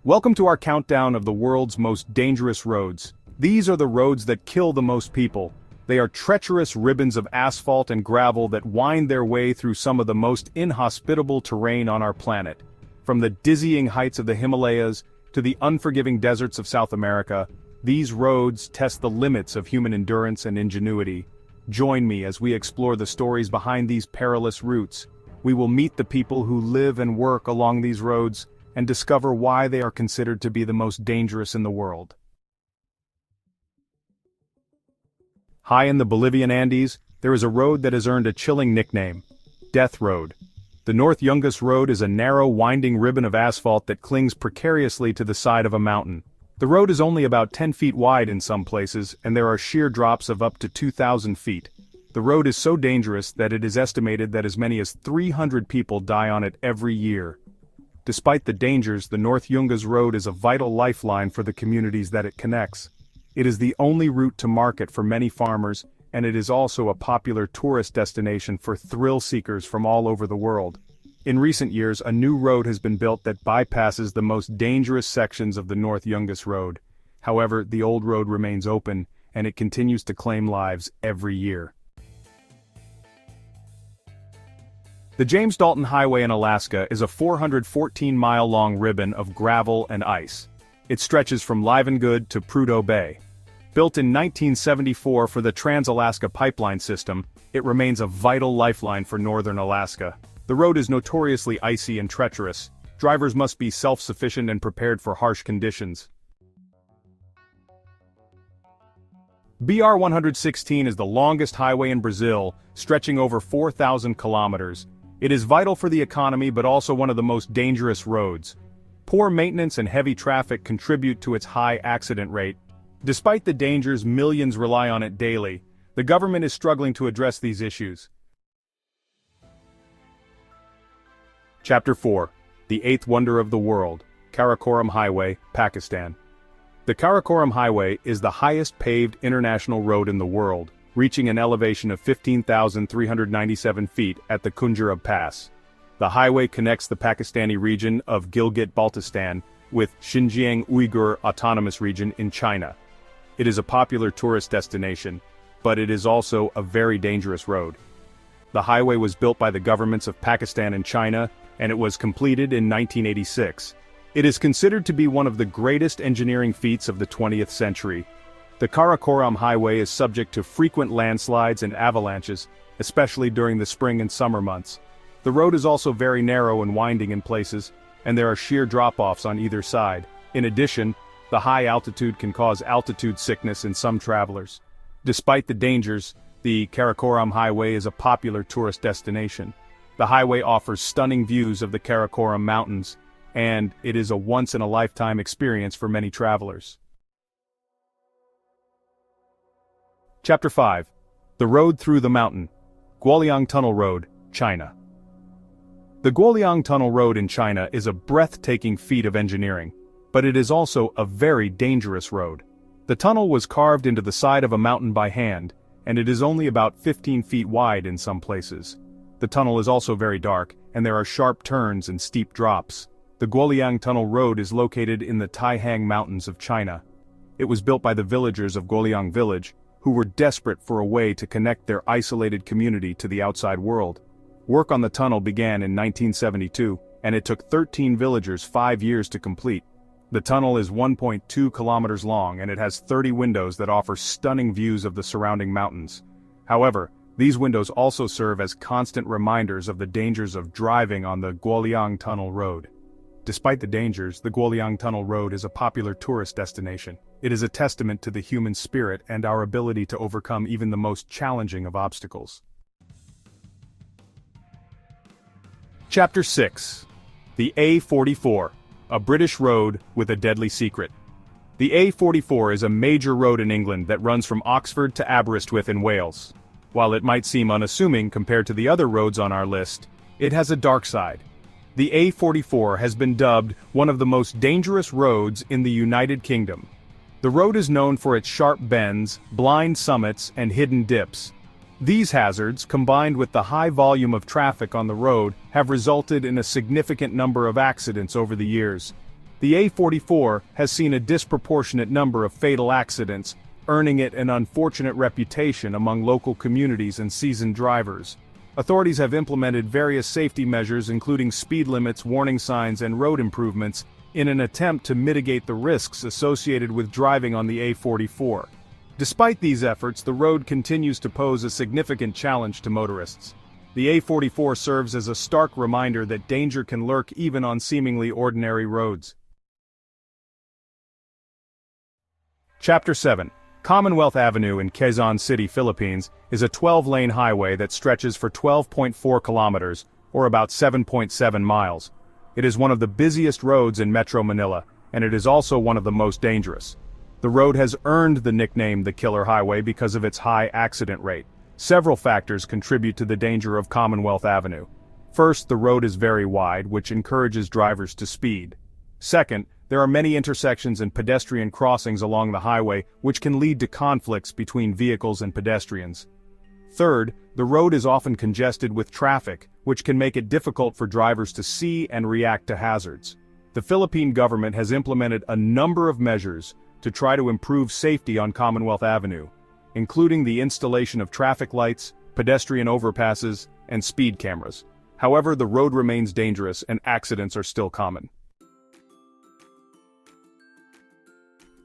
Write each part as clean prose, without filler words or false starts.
Welcome to our countdown of the world's most dangerous roads. These are the roads that kill the most people. They are treacherous ribbons of asphalt and gravel that wind their way through some of the most inhospitable terrain on our planet. From the dizzying heights of the Himalayas to the unforgiving deserts of South America, these roads test the limits of human endurance and ingenuity. Join me as we explore the stories behind these perilous routes. We will meet the people who live and work along these roads and discover why they are considered to be the most dangerous in the world. High in the Bolivian Andes, there is a road that has earned a chilling nickname: Death Road. The North Yungas Road is a narrow, winding ribbon of asphalt that clings precariously to the side of a mountain. The road is only about 10 feet wide in some places, and there are sheer drops of up to 2,000 feet. The road is so dangerous that it is estimated that as many as 300 people die on it every year. Despite the dangers, the North Yungas Road is a vital lifeline for the communities that it connects. It is the only route to market for many farmers, and it is also a popular tourist destination for thrill seekers from all over the world. In recent years, a new road has been built that bypasses the most dangerous sections of the North Yungas Road. However, the old road remains open, and it continues to claim lives every year. The James Dalton Highway in Alaska is a 414-mile-long ribbon of gravel and ice. It stretches from Livengood to Prudhoe Bay. Built in 1974 for the Trans-Alaska Pipeline System, it remains a vital lifeline for northern Alaska. The road is notoriously icy and treacherous. Drivers must be self-sufficient and prepared for harsh conditions. BR-116 is the longest highway in Brazil, stretching over 4,000 kilometers. It is vital for the economy but also one of the most dangerous roads. Poor maintenance and heavy traffic contribute to its high accident rate. Despite the dangers, millions rely on it daily. The government is struggling to address these issues. Chapter 4. The Eighth Wonder of the World, Karakorum Highway, Pakistan. The Karakorum Highway is the highest paved international road in the world, reaching an elevation of 15,397 feet at the Kunjurab Pass. The highway connects the Pakistani region of Gilgit-Baltistan with Xinjiang Uyghur Autonomous Region in China. It is a popular tourist destination, but it is also a very dangerous road. The highway was built by the governments of Pakistan and China, and it was completed in 1986. It is considered to be one of the greatest engineering feats of the 20th century. The Karakoram Highway is subject to frequent landslides and avalanches, especially during the spring and summer months. The road is also very narrow and winding in places, and there are sheer drop-offs on either side. In addition, the high altitude can cause altitude sickness in some travelers. Despite the dangers, the Karakoram Highway is a popular tourist destination. The highway offers stunning views of the Karakoram Mountains, and it is a once-in-a-lifetime experience for many travelers. Chapter 5. The Road Through the Mountain, Guoliang Tunnel Road, China. The Guoliang Tunnel Road in China is a breathtaking feat of engineering, but it is also a very dangerous road. The tunnel was carved into the side of a mountain by hand, and it is only about 15 feet wide in some places. The tunnel is also very dark, and there are sharp turns and steep drops. The Guoliang Tunnel Road is located in the Taihang Mountains of China. It was built by the villagers of Guoliang Village, who were desperate for a way to connect their isolated community to the outside world. Work on the tunnel began in 1972, and it took 13 villagers 5 years to complete. The tunnel is 1.2 kilometers long, and it has 30 windows that offer stunning views of the surrounding mountains. However, these windows also serve as constant reminders of the dangers of driving on the Guoliang Tunnel Road. Despite the dangers, the Guoliang Tunnel Road is a popular tourist destination. It is a testament to the human spirit and our ability to overcome even the most challenging of obstacles. Chapter 6. The A44, a British road with a deadly secret. The A44 is a major road in England that runs from Oxford to Aberystwyth in Wales. While it might seem unassuming compared to the other roads on our list, it has a dark side. The A44 has been dubbed one of the most dangerous roads in the United Kingdom. The road is known for its sharp bends, blind summits, and hidden dips. These hazards, combined with the high volume of traffic on the road, have resulted in a significant number of accidents over the years. The A44 has seen a disproportionate number of fatal accidents, earning it an unfortunate reputation among local communities and seasoned drivers. Authorities have implemented various safety measures including speed limits, warning signs, and road improvements in an attempt to mitigate the risks associated with driving on the A44. Despite these efforts, the road continues to pose a significant challenge to motorists. The A44 serves as a stark reminder that danger can lurk even on seemingly ordinary roads. Chapter 7. Commonwealth Avenue in Quezon City, Philippines, is a 12-lane highway that stretches for 12.4 kilometers, or about 7.7 miles. It is one of the busiest roads in Metro Manila, and it is also one of the most dangerous. The road has earned the nickname the Killer Highway because of its high accident rate. Several factors contribute to the danger of Commonwealth Avenue. First, the road is very wide, which encourages drivers to speed. Second, there are many intersections and pedestrian crossings along the highway, which can lead to conflicts between vehicles and pedestrians. Third, the road is often congested with traffic, which can make it difficult for drivers to see and react to hazards. The Philippine government has implemented a number of measures to try to improve safety on Commonwealth Avenue, including the installation of traffic lights, pedestrian overpasses, and speed cameras. However, the road remains dangerous and accidents are still common.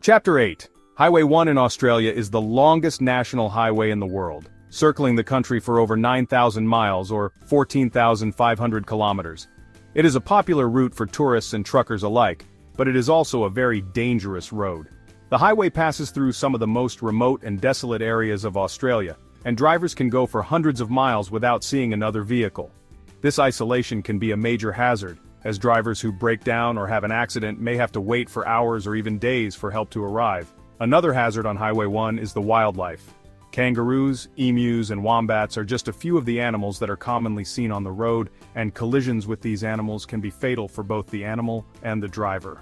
Chapter 8. Highway 1 in Australia is the longest national highway in the world, circling the country for over 9,000 miles or 14,500 kilometers. It is a popular route for tourists and truckers alike, but it is also a very dangerous road. The highway passes through some of the most remote and desolate areas of Australia, and drivers can go for hundreds of miles without seeing another vehicle. This isolation can be a major hazard, as drivers who break down or have an accident may have to wait for hours or even days for help to arrive. Another hazard on Highway 1 is the wildlife. Kangaroos, emus, and wombats are just a few of the animals that are commonly seen on the road, and collisions with these animals can be fatal for both the animal and the driver.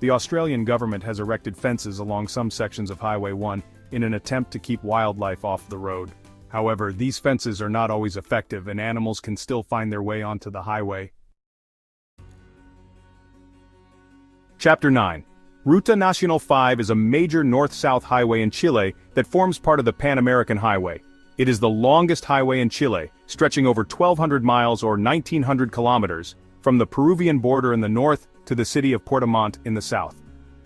The Australian government has erected fences along some sections of Highway 1 in an attempt to keep wildlife off the road. However, these fences are not always effective and animals can still find their way onto the highway. Chapter 9. Ruta Nacional 5 is a major north-south highway in Chile that forms part of the Pan-American Highway. It is the longest highway in Chile, stretching over 1,200 miles or 1,900 kilometers, from the Peruvian border in the north to the city of Puerto Montt in the south.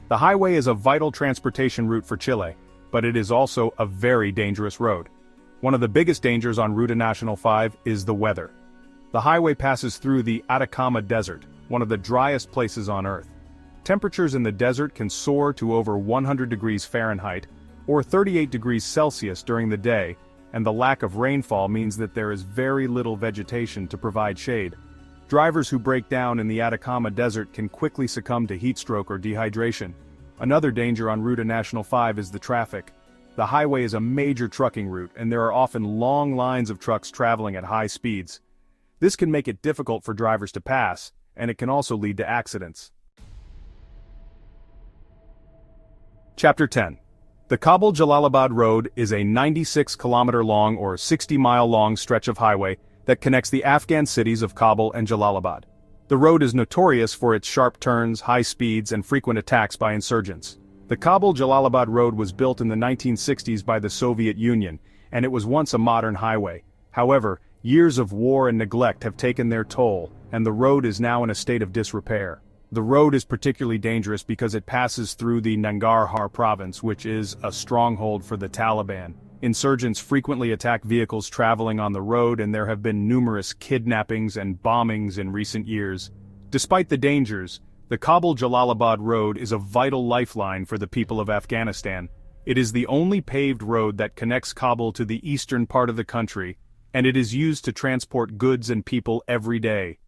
The highway is a vital transportation route for Chile, but it is also a very dangerous road. One of the biggest dangers on Ruta Nacional 5 is the weather. The highway passes through the Atacama Desert, one of the driest places on Earth. Temperatures in the desert can soar to over 100 degrees Fahrenheit, or 38 degrees Celsius during the day, and the lack of rainfall means that there is very little vegetation to provide shade. Drivers who break down in the Atacama Desert can quickly succumb to heat stroke or dehydration. Another danger on Ruta Nacional 5 is the traffic. The highway is a major trucking route, and there are often long lines of trucks traveling at high speeds. This can make it difficult for drivers to pass, and it can also lead to accidents. Chapter 10. The Kabul-Jalalabad Road is a 96-kilometer-long or 60-mile-long stretch of highway that connects the Afghan cities of Kabul and Jalalabad. The road is notorious for its sharp turns, high speeds, and frequent attacks by insurgents. The Kabul-Jalalabad Road was built in the 1960s by the Soviet Union, and it was once a modern highway. However, years of war and neglect have taken their toll, and the road is now in a state of disrepair. The road is particularly dangerous because it passes through the Nangarhar province, which is a stronghold for the Taliban. Insurgents frequently attack vehicles traveling on the road, and there have been numerous kidnappings and bombings in recent years. Despite the dangers, the Kabul-Jalalabad Road is a vital lifeline for the people of Afghanistan. It is the only paved road that connects Kabul to the eastern part of the country, and it is used to transport goods and people every day.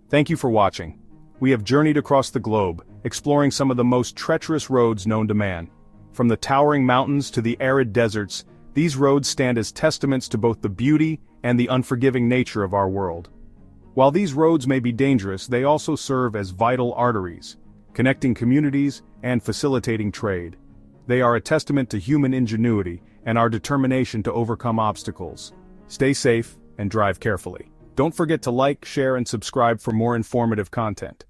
Thank you for watching. We have journeyed across the globe, exploring some of the most treacherous roads known to man. From the towering mountains to the arid deserts, these roads stand as testaments to both the beauty and the unforgiving nature of our world. While these roads may be dangerous, they also serve as vital arteries, connecting communities and facilitating trade. They are a testament to human ingenuity and our determination to overcome obstacles. Stay safe and drive carefully. Don't forget to like, share and subscribe for more informative content.